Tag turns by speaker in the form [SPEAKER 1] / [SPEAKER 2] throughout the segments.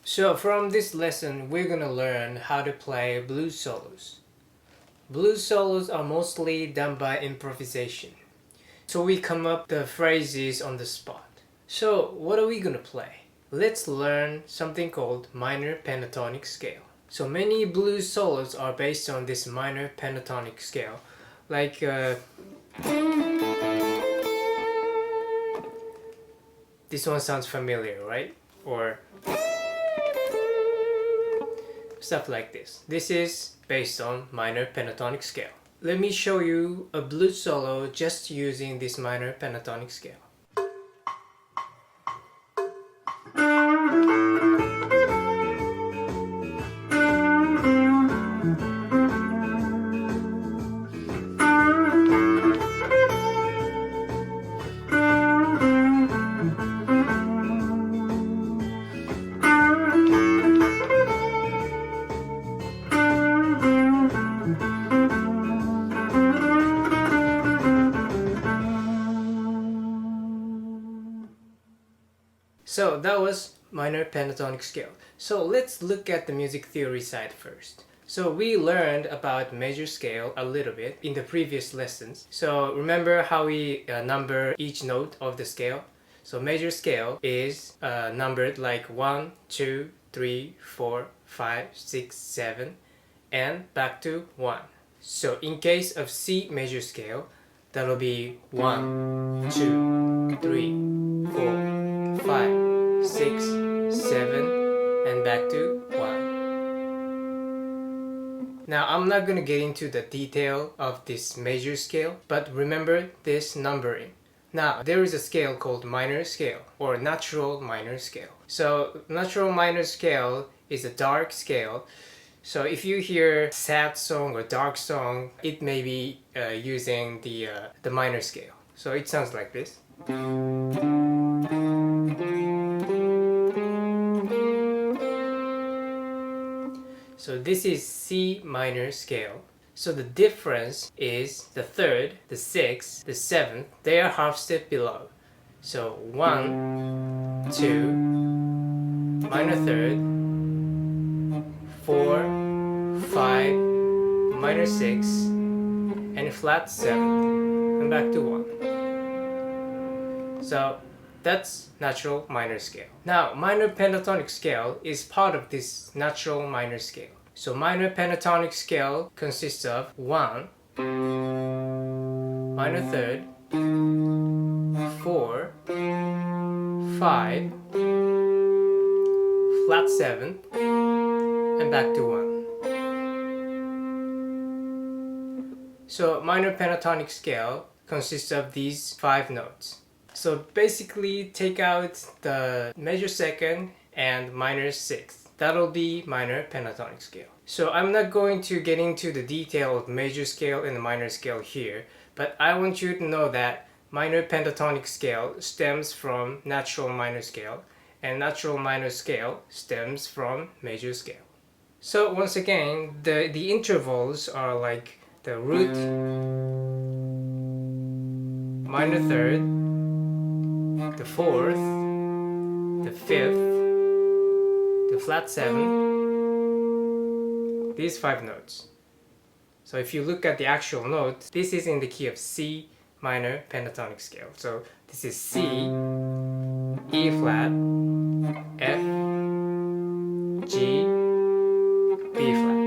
[SPEAKER 1] So from this lesson, we're gonna learn how to play blues solos. Blues solos are mostly done by improvisation. So we come up the phrases on the spot. So what are we gonna play? Let's learn something called minor pentatonic scale. So many blues solos are based on this minor pentatonic scale. Like this one sounds familiar, right? Or stuff like this. This is based on minor pentatonic scale. Let me show you a blues solo just using this minor pentatonic scale. So that was minor pentatonic scale. So let's look at the music theory side first. So we learned about major scale a little bit in the previous lessons. So remember how we number each note of the scale? So major scale is numbered like 1, 2, 3, 4, 5, 6, 7 and back to 1. So in case of C major scale, that'll be 1, 2, 3, 4, 5, 6, 7, and back to 1. Now I'm not gonna get into the detail of this major scale, but remember this numbering. Now there is a scale called minor scale or natural minor scale. So natural minor scale is a dark scale. So if you hear sad song or dark song, it may be using the minor scale. So it sounds like this. So this is C minor scale. So the difference is the third, the sixth, the seventh, they are half step below. So 1, 2, minor third, 4, 5, minor 6, and flat 7, and back to 1. So that's natural minor scale. Now minor pentatonic scale is part of this natural minor scale. So minor pentatonic scale consists of 1, minor third, 4, 5, flat 7, and back to 1. So minor pentatonic scale consists of these 5 notes. So basically take out the major second and minor sixth. That'll be minor pentatonic scale. So I'm not going to get into the detail of major scale and minor scale here, but I want you to know that minor pentatonic scale stems from natural minor scale, and natural minor scale stems from major scale. So once again, the intervals are like the root, minor third, the fourth, the fifth, the flat 7, these 5 notes. So if you look at the actual notes, this is in the key of C minor pentatonic scale. So this is C, E flat, F, G, B flat.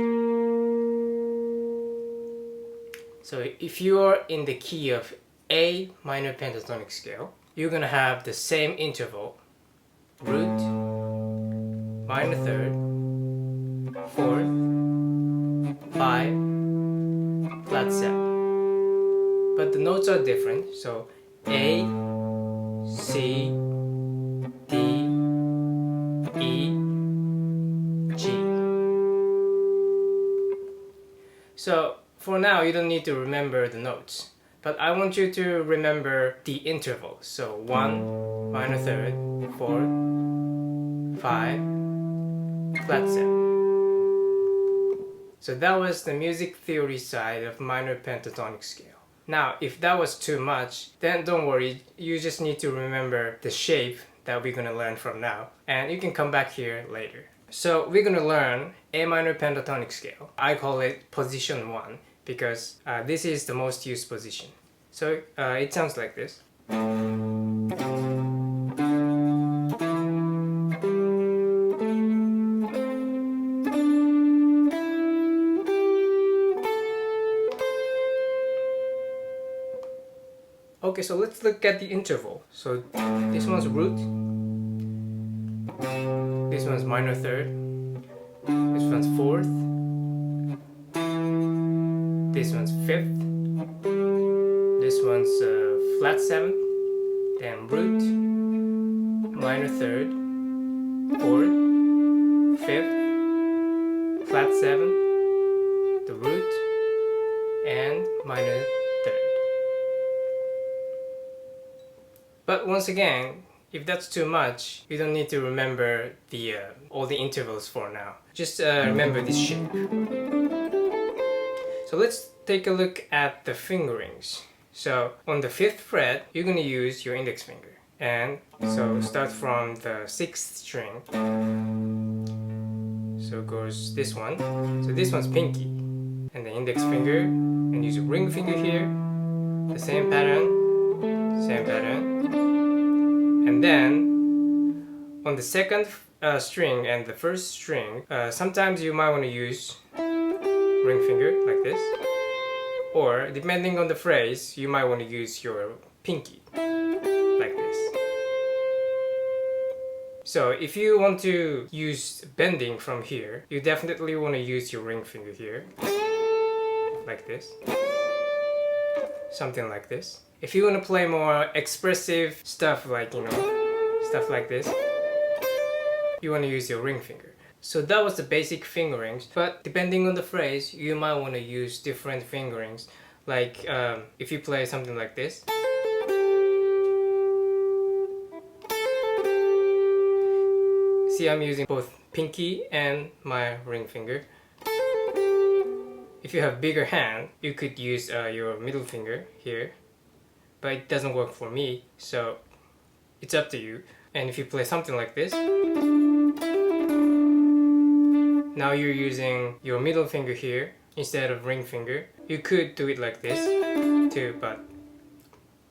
[SPEAKER 1] So if you are in the key of A minor pentatonic scale, you're gonna have the same interval, root, minor third, fourth, 5, flat 7. But the notes are different, so A, C, D, E, G. So for now you don't need to remember the notes, but I want you to remember the intervals. So 1, minor third, 4, 5, flat 7. So that was the music theory side of minor pentatonic scale. Now, if that was too much, then don't worry, you just need to remember the shape that we're gonna learn from now, and you can come back here later. So we're gonna learn A minor pentatonic scale. I call it position 1 because this is the most used position. So it sounds like this. Okay, so let's look at the interval. So this one's root, this one's minor third, this one's fourth, this one's fifth, this one's flat seventh, then root, minor third, fourth, fifth, flat seventh, the root, and minor third. But once again, if that's too much, you don't need to remember the all the intervals for now. Just remember this shape. So let's take a look at the fingerings. So on the 5th fret, you're going to use your index finger. And so start from the 6th string. So it goes this one. So this one's pinky. And the index finger, and use your ring finger here. The same pattern, same pattern. And then on the 2nd string and the 1st string, sometimes you might want to use ring finger like this, or depending on the phrase, you might want to use your pinky like this. So if you want to use bending from here, you definitely want to use your ring finger here like this, something like this. If you want to play more expressive stuff like, stuff like this, you want to use your ring finger. So that was the basic fingerings, but depending on the phrase, you might want to use different fingerings. Like if you play something like this, see, I'm using both pinky and my ring finger. If you have bigger hand, you could use your middle finger here, but it doesn't work for me, so it's up to you. And if you play something like this, now you're using your middle finger here instead of ring finger. You could do it like this too, but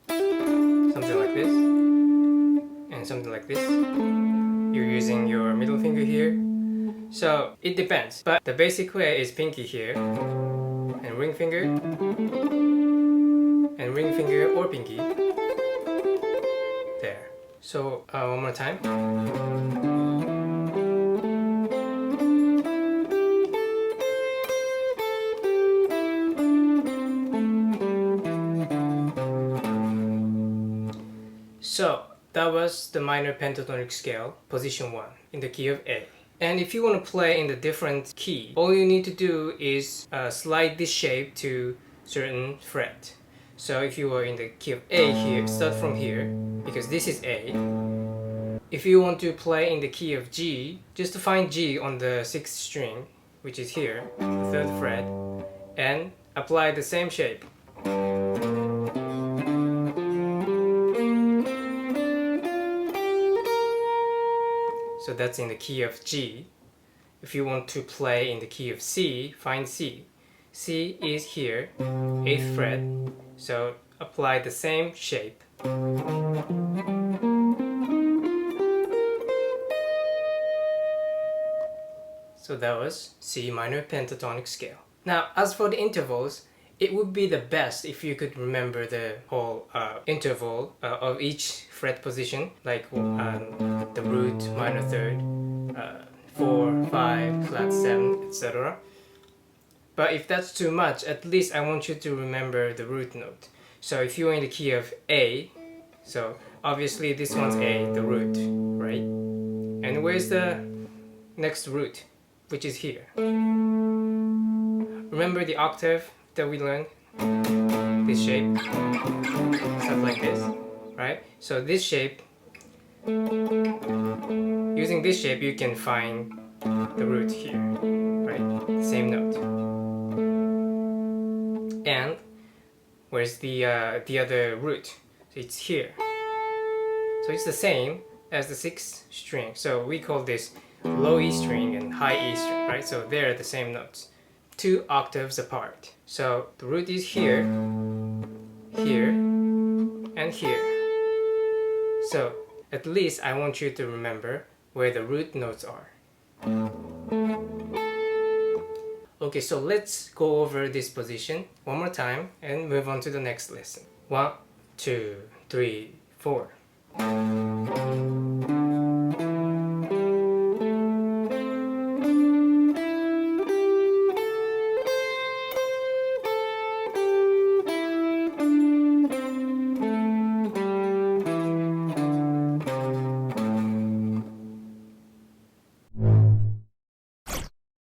[SPEAKER 1] something like this and something like this. You're using your middle finger here. So it depends, but the basic way is pinky here and ring finger and ring finger or pinky there. So one more time. So that was the minor pentatonic scale, position 1, in the key of A. And if you want to play in the different key, all you need to do is slide this shape to certain fret. So if you are in the key of A here, start from here, because this is A. If you want to play in the key of G, just to find G on the 6th string, which is here, the 3rd fret, and apply the same shape. So that's in the key of G. If you want to play in the key of C, find C. C is here, 8th fret, so apply the same shape. So that was C minor pentatonic scale. Now, as for the intervals, it would be the best if you could remember the whole interval of each fret position, like the root, minor third, 4, 5, flat 7, etc. But if that's too much, at least I want you to remember the root note. So if you're in the key of A, so obviously this one's A, the root, right? And where's the next root, which is here? Remember the octave that we learned? This shape, stuff like this, right? So this shape, using this shape you can find the root here, right? Same note. And where's the other root? So it's here. So it's the same as the 6th string. So we call this low E string and high E string, right? So they're the same notes, 2 octaves apart. So the root is here, here, and here. So at least I want you to remember where the root notes are. Okay, so let's go over this position one more time and move on to the next lesson. 1, 2, 3, 4.